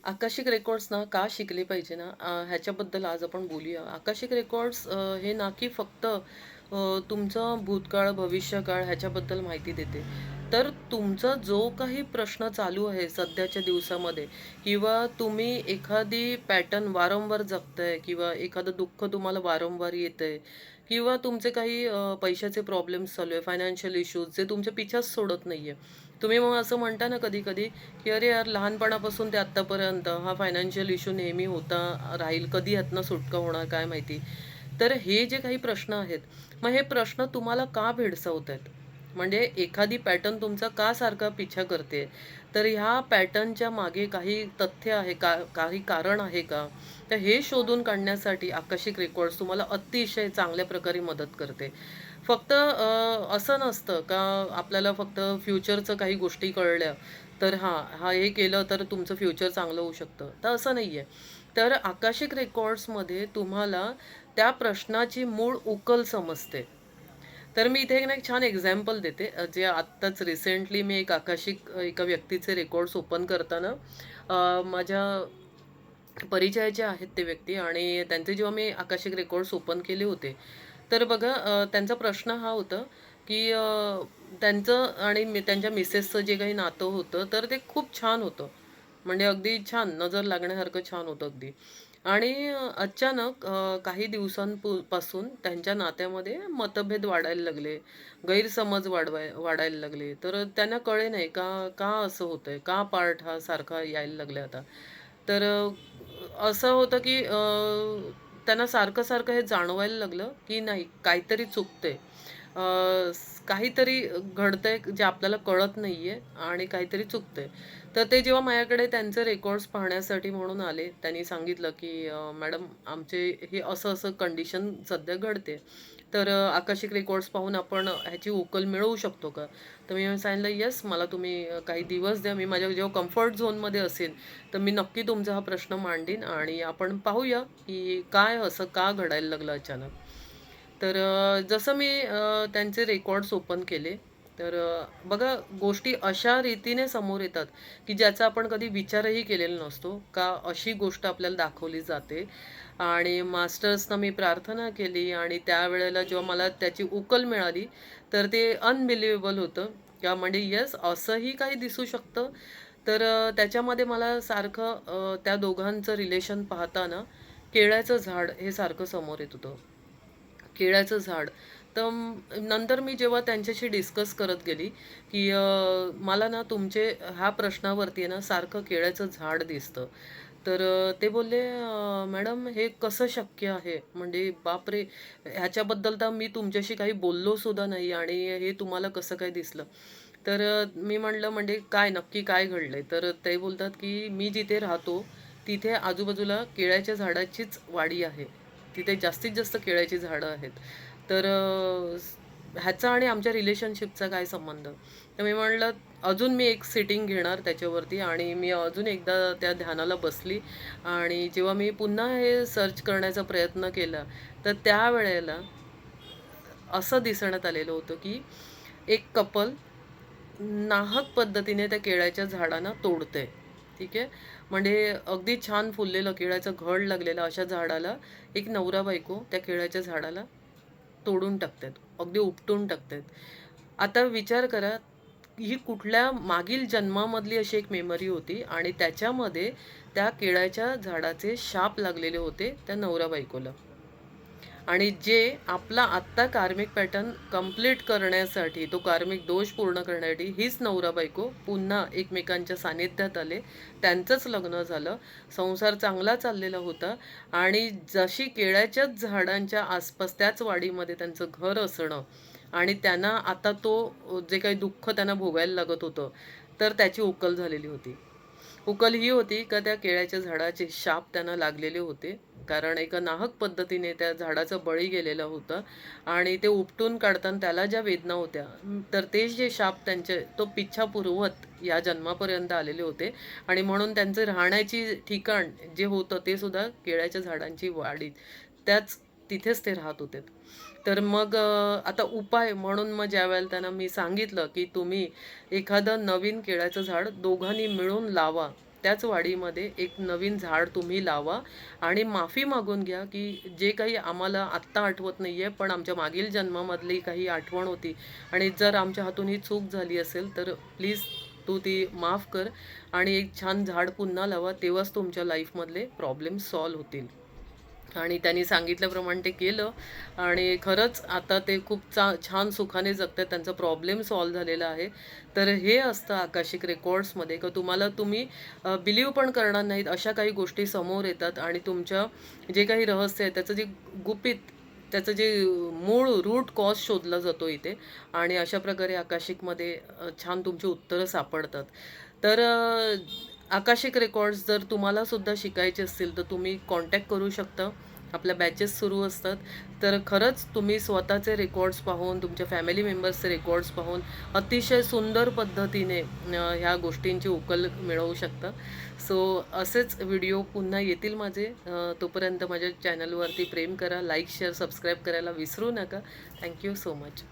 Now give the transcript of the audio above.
Akashic records ना का शिकले पाहिजे ना ह्याच्याबद्दल आज आपण बोलूया. आकाशिक रेकॉर्ड्स हे ना की फक्त तुमचं भूतकाळ, भविष्यकाळ ह्याच्याबद्दल माहिती देते. तर तुमचा जो काही प्रश्न चालू आहे सध्याच्या दिवसामध्ये किंवा तुम्ही एखादी पॅटर्न वारंवार जगताय किंवा एखादं दुःख तुम्हाला वारंवार येतंय किंवा तुमचे काही पैशाचे प्रॉब्लेम्स चालू आहे, फायनान्शियल इश्यूज जे तुमच्या पिछाच सोडत नाहीये. तुम्ही मग असं म्हणता ना कधी-कधी, की "अरे यार, लहानपणापासून ते आत्तापर्यंत हा फायनान्शियल इश्यू नेहमी होता राहील. कधी यातनं सुटका होणार काय माहिती." तर हे जे काही प्रश्न आहेत, मग हे प्रश्न तुम्हाला का भेडसावतायत? म्हणजे एखादी पॅटर्न तुमचा का सारखा पिछा करते? तर ह्या पॅटर्नच्या मागे काही तथ्य आहे का? काही कारण आहे का? तर हे शोधून काढण्यासाठी आकाशिक रेकॉर्ड्स तुम्हाला अतिशय चांगल्या प्रकारे मदत करते. फक्त असं नसतं का आपल्याला फक्त फ्युचरचं काही गोष्टी कळल्या, तर हां, हे केलं तर तुमचं फ्युचर चांगलं होऊ शकतं. तर असं नाहीये. तर आकाशिक रेकॉर्ड्समध्ये तुम्हाला त्या प्रश्नाची मूळ उकल समजते. तर मी इथे ना एक छान एक्झाम्पल देते. जे आत्ताच रिसेंटली मी एक आकाशिक एका व्यक्तीचे रेकॉर्ड्स ओपन करताना माझ्या परिचयाचे आहेत ते व्यक्ती आणि त्यांचे जेव्हा मी आकाशिक रेकॉर्ड्स ओपन केले होते, तर बघा त्यांचा प्रश्न हा होता, की त्यांचं आणि त्यांच्या मिसेसचं जे काही नातं होतं, तर ते खूप छान होतं. म्हणजे अगदी छान, नजर लागण्यासारखं छान होतं अगदी. आणि अचानक काही पासून त्यांच्या नात्यामध्ये मतभेद वाढायला लागले, गैरसमज वाढायला लागले. तर त्यांना कळे नाही का का असं होतंय? का पार्ट हा सारखा यायला लागलाय आता? तर असं होतं की त्यांना सारखं-सारखं हे जाणवायला लागलं, की नाही काहीतरी चुकतंय. काहीतरी घडतंय जे आपल्याला कळत नाहीये आणि काहीतरी चुकतंय. तर ते जेव्हा माझ्याकडे त्यांचे रेकॉर्ड्स पाहण्यासाठी म्हणून आले, त्यांनी सांगितलं की "मॅडम आमचे हे असं-असं कंडिशन सध्या घडते. तर आकाशिक रेकॉर्ड्स पाहून आपण ह्याची उकल मिळवू शकतो का?" तर मी सांगितलं, "येस, मला तुम्ही काही दिवस द्या. मी माझ्या जेव्हा कम्फर्ट झोनमध्ये असेन, तर मी नक्की तुमचा हा प्रश्न मांडीन आणि आपण पाहूया, की काय असं का घडायला लागलं अचानक." तर जसं मी त्यांचे रेकॉर्ड्स ओपन केले, तर बघा गोष्टी अशा रीतीने समोर येतात, की ज्याचा आपण कधी विचारही केलेला नसतो, का अशी गोष्ट आपल्याला दाखवली जाते. आणि मास्टर्सना मी प्रार्थना केली आणि त्यावेळेला जेव्हा मला त्याची उकल मिळाली, तर ते अनबिलिव्हेबल होतं. किंवा म्हणजे येस असंही काही दिसू शकतं. तर त्याच्यामध्ये मला सारखं त्या दोघांचं रिलेशन पाहताना केळ्याचं झाड हे सारखं समोर येत होतं. केळ्याचं झाड. तर नंतर मी जेव्हा त्यांच्याशी डिस्कस करत गेली, की मला ना तुमचे ह्या प्रश्नावरती आहे ना सारखं केळ्याचं झाड दिसतं. तर ते बोलले, "मॅडम हे कसं शक्य आहे? म्हणजे बापरे! ह्याच्याबद्दल तर मी तुमच्याशी काही बोललो सुद्धा नाही आणि हे तुम्हाला कसं काय दिसलं?" तर मी म्हटलं, "म्हणजे काय नक्की काय घडलंय?" तर ते बोलतात, की "मी जिथे राहतो, तिथे आजूबाजूला केळ्याच्या झाडाचीच वाडी आहे. तिथे जास्तीत जास्त केळ्याची झाडं आहेत. तर ह्याचा आणि आमच्या रिलेशनशिपचा काय संबंध?" तर मी म्हटलं, "अजून मी एक सिटिंग घेणार त्याच्यावरती आणि मी अजून एकदा त्या ध्यानाला बसली आणि जेव्हा मी पुन्हा हे सर्च करण्याचा प्रयत्न केला, तर त्यावेळेला असं दिसण्यात आलेलं होतं, की एक कपल नाहक पद्धतीने त्या केळ्याच्या झाडांना तोडतंय. ठीक आहे. म्हणजे अगदी छान फुललेलं केळाचं घड लागलेलं अशा झाडाला एक नवरा-बायको त्या केळाच्या झाडाला तोडून टाकतायत. अगदी उपटून टाकतायत. आता विचार करा, ही कुठल्या मागील जन्मामधली अशी एक मेमरी होती आणि त्याच्यामध्ये त्या केळाच्या झाडाचे शाप लागलेले होते त्या नवरा-बायकोला. आणि जे आपला आत्ता कार्मिक पॅटर्न कंप्लीट करण्यासाठी, तो कार्मिक दोष पूर्ण करण्यासाठी हीच नवरा-बायको पुन्हा एकमेकांच्या सानिध्यात आले. त्यांचंच लग्न झालं. संसार चांगला चाललेला होता आणि जशी केळ्याच्याच झाडांच्या आसपास त्याच वाडीमध्ये त्यांचं घर असणं आणि त्यांना आता तो जे काही दुःख त्यांना भोगायला लागत होतं, तर त्याची उकल झालेली होती. उकल ही होती का त्या केळ्याच्या झाडाचे शाप त्यांना लागलेले होते. कारण एका नाहक पद्धतीने त्या झाडाचा बळी गेलेला होता आणि ते उपटून काढताना त्याला ज्या वेदना होत्या, तर ते जे शाप त्यांचे तो पिच्छा पुरवत या जन्मापर्यंत आलेले होते आणि म्हणून त्यांचं राहण्याची ठिकाण जे होतं ते सुद्धा केळ्याच्या झाडांची वाडी. त्याच तिथेच ते राहत होते. तर मग आता उपाय म्हणून मग ज्यावेळेला त्यांना मी सांगितलं, की तुम्ही एखादं नवीन केळाचं झाड दोघांनी मिळून लावा. त्याच वाडीमध्ये एक नवीन झाड तुम्ही लावा आणि माफी मागून घ्या, की जे काही आम्हाला आत्ता आठवत नाहीये, पण आमच्या मागील जन्मामधली काही आठवण होती आणि जर आमच्या हातून ही चूक झाली असेल, तर प्लीज तू ती माफ कर आणि एक छान झाड पुन्हा लावा. तेव्हाच तुमच्या लाईफमधले प्रॉब्लेम सॉल्व्ह होतील. आणि त्यांनी सांगितल्याप्रमाणे ते केलं आणि खरंच आता ते खूप छान सुखाने जगतात. त्यांचा प्रॉब्लेम सॉल्व्ह झालेला आहे. तर हे असतं आकाशिक रेकॉर्ड्समध्ये की तुम्ही बिलीव्ह पण करणार नाहीत, अशा काही गोष्टी समोर येतात आणि तुमच्या जे काही रहस्य आहे त्याचं जे गुपित, त्याचं जे मूळ रूट कॉज शोधला जातो इथे आणि अशा प्रकारे आकाशिकमध्ये छान तुमची उत्तरं सापडतात. तर आकाशिक रेकॉर्ड्स जर तुम्हाला सुद्धा शिकायचे असतील तर तुम्ही कॉन्टॅक्ट करू शकता. आपल्या बॅचेस सुरू असतात. तर खरंच तुम्ही स्वतःचे रेकॉर्ड्स पाहून, तुमच्या फॅमिली मेंबर्सचे रेकॉर्ड्स पाहून अतिशय सुंदर पद्धतीने ह्या गोष्टींची उकल मिळवू शकता. सो असेच व्हिडिओ पुन्हा येतील माझे. तोपर्यंत माझ्या चॅनलवरती प्रेम करा, लाईक, शेअर, सबस्क्राईब करायला विसरू नका. Thank you so much.